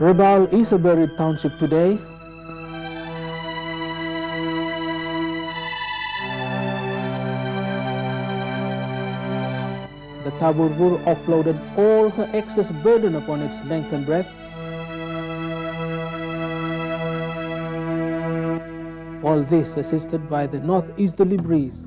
Rabaul is a buried township today. The Taburgur offloaded all her excess burden upon its length and breadth. All this assisted by the northeasterly breeze.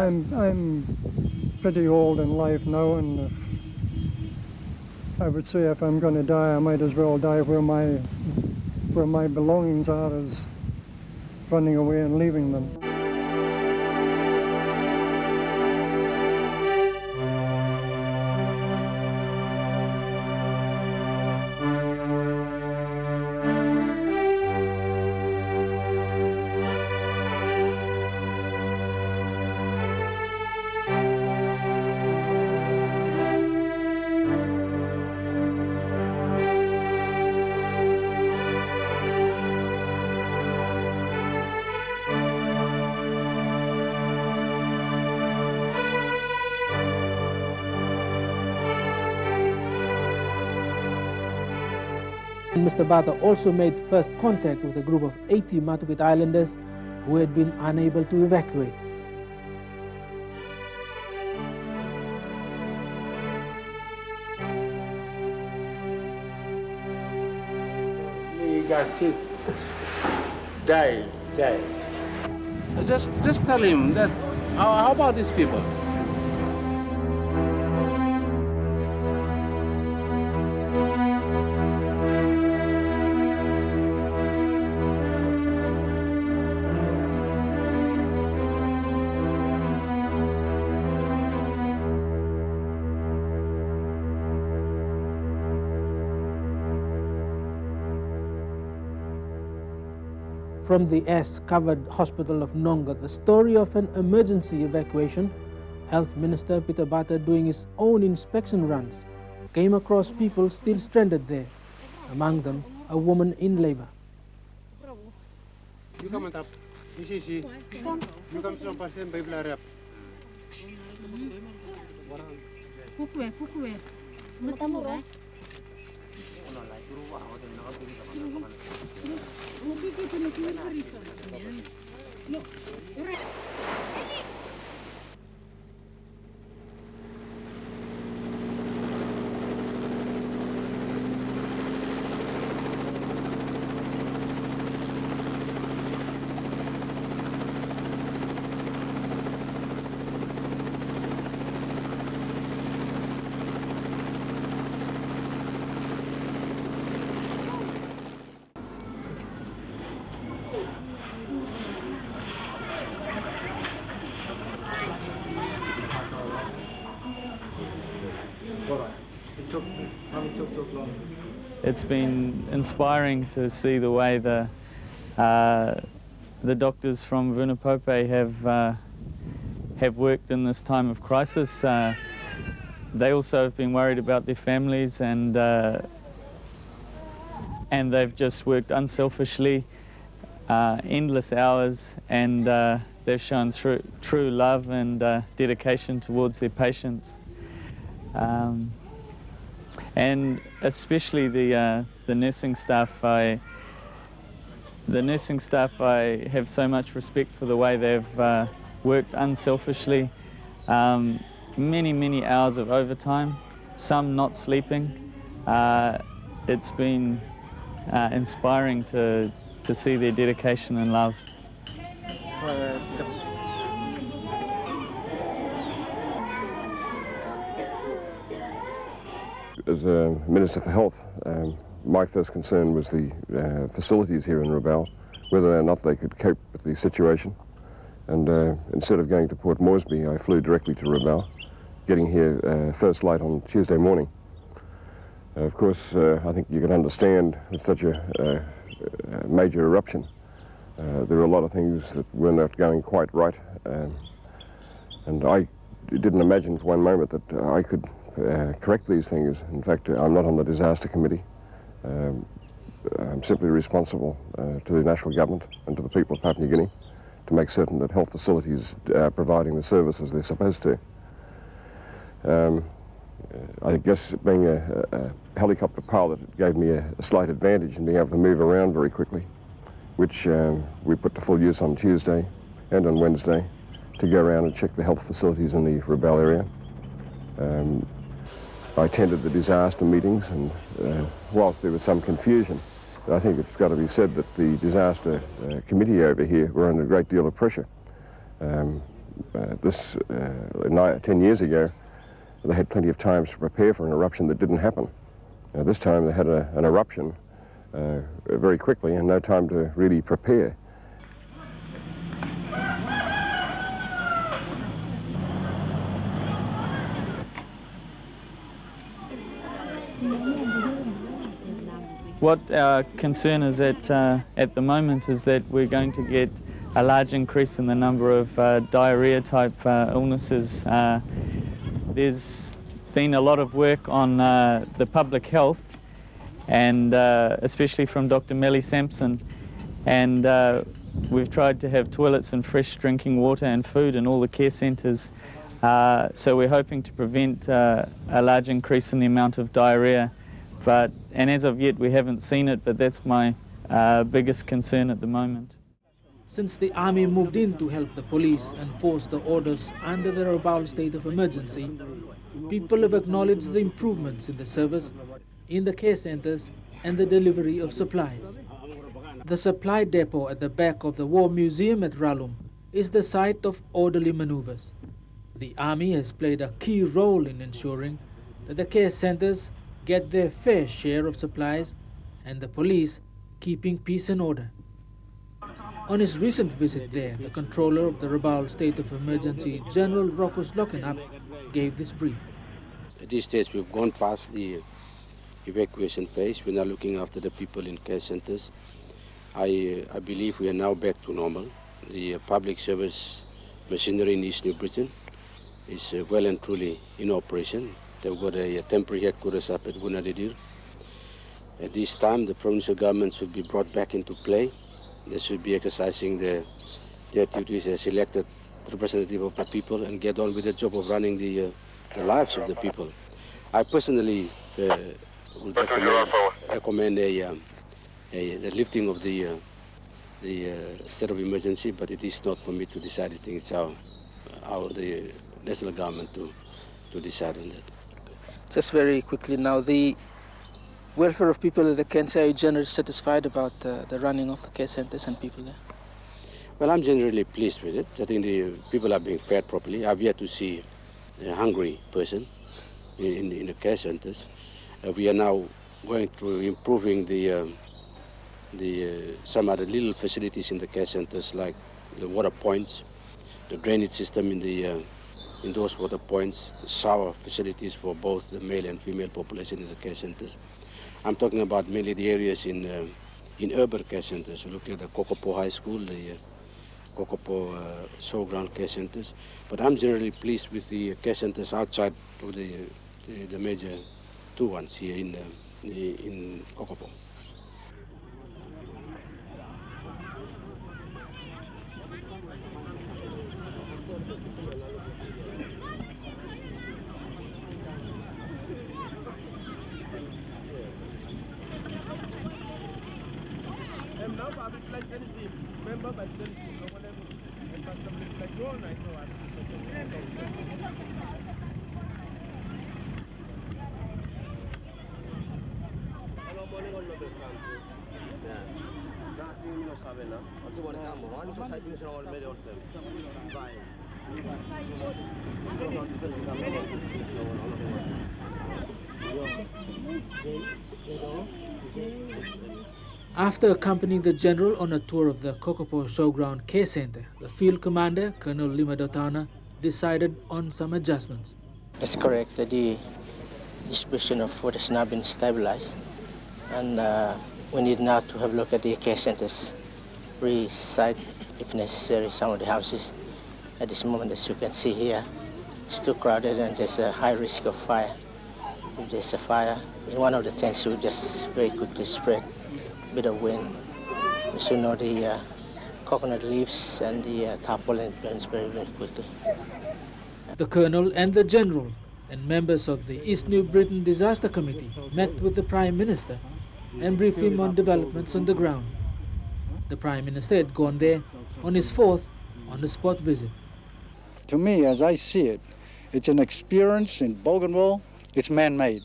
I'm pretty old in life now, and I would say if I'm going to die, I might as well die where my belongings are, as running away and leaving them. Mr. Bata also made first contact with a group of 80 Matupit Islanders who had been unable to evacuate. You guys should die. Just tell him that. How about these people? From the ash-covered hospital of Nonga, the story of an emergency evacuation, Health Minister Peter Bata, doing his own inspection runs, came across people still stranded there, among them a woman in labor. You come up. You come from Passion Bible Arab. It's been inspiring to see the way the doctors from Vunapope have worked in this time of crisis. They also have been worried about their families, and they've just worked unselfishly, endless hours, and they've shown true love and dedication towards their patients. and especially the nursing staff. The nursing staff, I have so much respect for the way they've worked unselfishly, many hours of overtime, some not sleeping. It's been inspiring to see their dedication and love. As a Minister for Health, my first concern was the facilities here in Rabaul, whether or not they could cope with the situation. And instead of going to Port Moresby, I flew directly to Rabaul, getting here first light on Tuesday morning. Of course, I think you can understand with such a major eruption, there were a lot of things that were not going quite right. And I didn't imagine for one moment that I could correct these things. In fact, I'm not on the disaster committee. I'm simply responsible to the national government and to the people of Papua New Guinea to make certain that health facilities are providing the services they're supposed to. I guess being a helicopter pilot, it gave me a slight advantage in being able to move around very quickly, which we put to full use on Tuesday and on Wednesday to go around and check the health facilities in the Rabaul area. I attended the disaster meetings, and whilst there was some confusion, I think it's got to be said that the disaster committee over here were under a great deal of pressure. 10 years ago, they had plenty of time to prepare for an eruption that didn't happen. This time they had an eruption very quickly and no time to really prepare. What our concern is at the moment is that we're going to get a large increase in the number of diarrhea-type illnesses. There's been a lot of work on the public health, and especially from Dr. Melly Sampson, and we've tried to have toilets and fresh drinking water and food in all the care centres. So we're hoping to prevent a large increase in the amount of diarrhea. And as of yet, we haven't seen it, but that's my biggest concern at the moment. Since the army moved in to help the police enforce the orders under the Rabaul state of emergency, people have acknowledged the improvements in the service, in the care centers, and the delivery of supplies. The supply depot at the back of the War Museum at Rabaul is the site of orderly maneuvers. The army has played a key role in ensuring that the care centers get their fair share of supplies, and the police keeping peace and order. On his recent visit there, the controller of the Rabaul State of Emergency, General Rokus Lokenap, gave this brief. At this stage, we've gone past the evacuation phase. We're now looking after the people in care centers. I believe we are now back to normal. The public service machinery in East New Britain is well and truly in operation. They've got a temporary headquarters up at Gunadidir. At this time, the provincial government should be brought back into play. They should be exercising their duties as elected representative of the people and get on with the job of running the lives of the people. I personally would recommend the lifting of the state of emergency, but it is not for me to decide. I think it's the national government to decide on that. Just very quickly now, the welfare of people at the care centre, are you generally satisfied about the running of the care centres and people there? Well, I'm generally pleased with it. I think the people are being fed properly. I've yet to see a hungry person in the care centres. We are now going through improving some other little facilities in the care centres, like the water points, the drainage system in those water points, the shower facilities for both the male and female population in the care centres. I'm talking about mainly the areas in urban care centres. Look at the Kokopo High School, the Kokopo showground care centres. But I'm generally pleased with the care centres outside of the major two ones here in Kokopo. After accompanying the general on a tour of the Kokopo Showground Care Center, the field commander, Colonel Lima Dotana, decided on some adjustments. That's correct. The distribution of food has now been stabilized, and we need now to have a look at the care centers, re-site, if necessary, some of the houses. At this moment, as you can see here, it's too crowded and there's a high risk of fire. If there's a fire, in one of the tents will just very quickly spread, a bit of wind. As you know, the coconut leaves and the tarpaulin burns very, very quickly. The colonel and the general and members of the East New Britain Disaster Committee met with the Prime Minister and briefed him on developments on the ground. The Prime Minister had gone there on his fourth on-the-spot visit. To me, as I see it, it's an experience in Bougainville. It's man-made.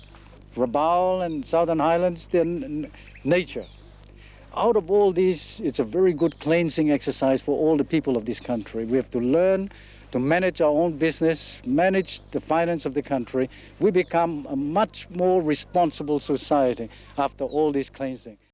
Rabaul and Southern Highlands, they're nature. Out of all these, it's a very good cleansing exercise for all the people of this country. We have to learn to manage our own business, manage the finance of the country. We become a much more responsible society after all this cleansing.